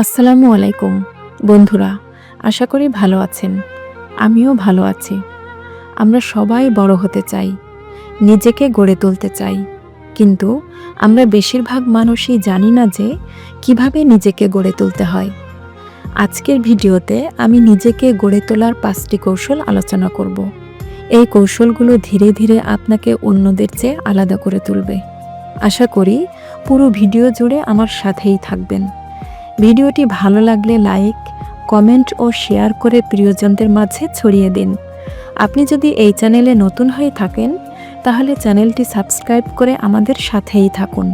আসসালামু আলাইকুম বন্ধুরা, আশা করি ভালো আছেন। আমিও ভালো আছি। আমরা সবাই বড় হতে চাই, নিজেকে গড়ে তুলতে চাই, কিন্তু আমরা বেশিরভাগ মানুষই জানি না যে কিভাবে নিজেকে গড়ে তুলতে হয়। আজকের ভিডিওতে আমি নিজেকে গড়ে তোলার 5টি কৌশল আলোচনা করব। এই কৌশলগুলো ধীরে ধীরে আপনাকে অন্যদের চেয়ে আলাদা করে তুলবে। আশা করি পুরো ভিডিও জুড়ে আমার সাথেই থাকবেন। ভিডিওটি ভালো লাগলে লাইক, কমেন্ট ও শেয়ার করে প্রিয়জনদের মাঝে ছড়িয়ে দিন। আপনি যদি এই চ্যানেলে নতুন হয়ে থাকেন তাহলে চ্যানেলটি সাবস্ক্রাইব করে আমাদের সাথেই থাকুন।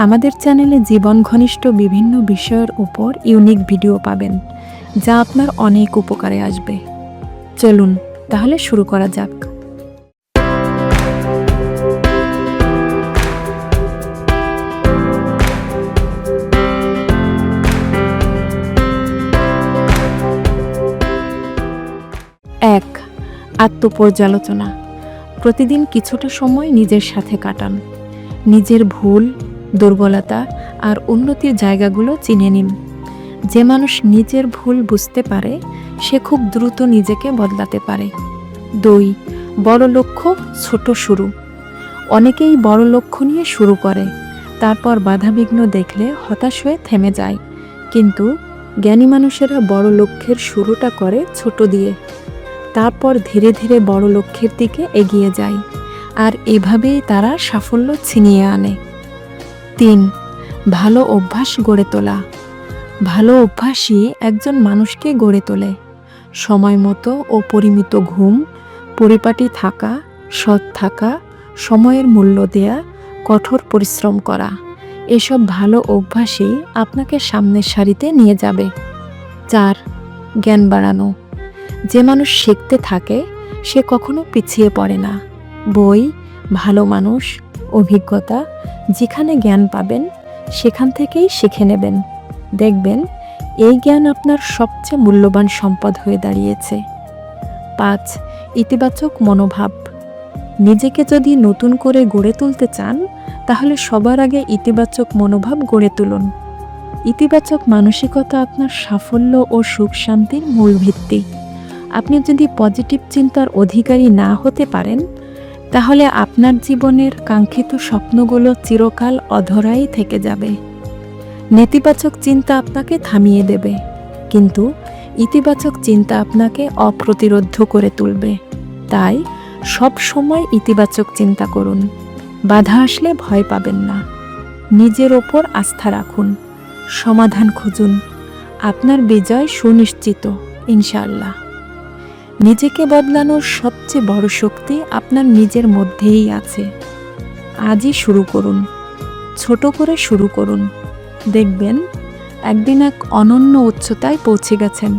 আমাদের চ্যানেলে জীবন ঘনিষ্ঠ বিভিন্ন বিষয়ের উপর ইউনিক ভিডিও পাবেন, যা আপনার অনেক উপকারে আসবে। চলুন তাহলে শুরু করা যাক। এক, আত্মপর্যালোচনা। প্রতিদিন কিছুটা সময় নিজের সাথে কাটান। নিজের ভুল, দুর্বলতা আর উন্নতির জায়গাগুলো চিনে নিন। যে মানুষ নিজের ভুল বুঝতে পারে সে খুব দ্রুত নিজেকে বদলাতে পারে। 2, বড় লক্ষ্য, ছোট শুরু। অনেকেই বড় লক্ষ্য নিয়ে শুরু করে, তারপর বাধাবিঘ্ন দেখলে হতাশ হয়ে থেমে যায়। কিন্তু জ্ঞানী মানুষেরা বড় লক্ষ্যের শুরুটা করে ছোট দিয়ে, তারপর ধীরে ধীরে বড় লক্ষ্যের দিকে এগিয়ে যায়, আর এভাবেই তারা সাফল্য ছিনিয়ে আনে। 3, ভালো অভ্যাস গড়ে তোলা। ভালো অভ্যাসই একজন মানুষকে গড়ে তোলে। সময় মতো ও পরিমিত ঘুম, পরিপাটি থাকা, সৎ থাকা, সময়ের মূল্য দেয়া, কঠোর পরিশ্রম করা, এসব ভালো অভ্যাসই আপনাকে সামনের সারিতে নিয়ে যাবে। 4, জ্ঞান বাড়ানো। যে মানুষ শিখতে থাকে সে কখনো পিছিয়ে পড়ে না। বই, ভালো মানুষ, অভিজ্ঞতা, যেখানে জ্ঞান পাবেন সেখান থেকেই শিখে নেবেন। দেখবেন এই জ্ঞান আপনার সবচেয়ে মূল্যবান সম্পদ হয়ে দাঁড়িয়েছে। 5, ইতিবাচক মনোভাব। নিজেকে যদি নতুন করে গড়ে তুলতে চান তাহলে সবার আগে ইতিবাচক মনোভাব গড়ে তুলুন। ইতিবাচক মানসিকতা আপনার সাফল্য ও সুখ শান্তির মূল ভিত্তি। আপনি যদি পজিটিভ চিন্তার অধিকারী না হতে পারেন তাহলে আপনার জীবনের কাঙ্ক্ষিত স্বপ্নগুলো চিরকাল অধরাই থেকে যাবে। নেতিবাচক চিন্তা আপনাকে থামিয়ে দেবে, কিন্তু ইতিবাচক চিন্তা আপনাকে অপ্রতিরোধ্য করে তুলবে। তাই সব সময় ইতিবাচক চিন্তা করুন। বাধা আসলে ভয় পাবেন না, নিজের ওপর আস্থা রাখুন, সমাধান খুঁজুন। আপনার বিজয় সুনিশ্চিত, ইনশাআল্লাহ। নিজেকে বদলানোর সবচেয়ে বড় শক্তি আপনার নিজের মধ্যেই আছে। আজই শুরু করুন, ছোট করে শুরু করুন। দেখবেন একদিন এক অনন্য উচ্চতায় পৌঁছে গেছেন।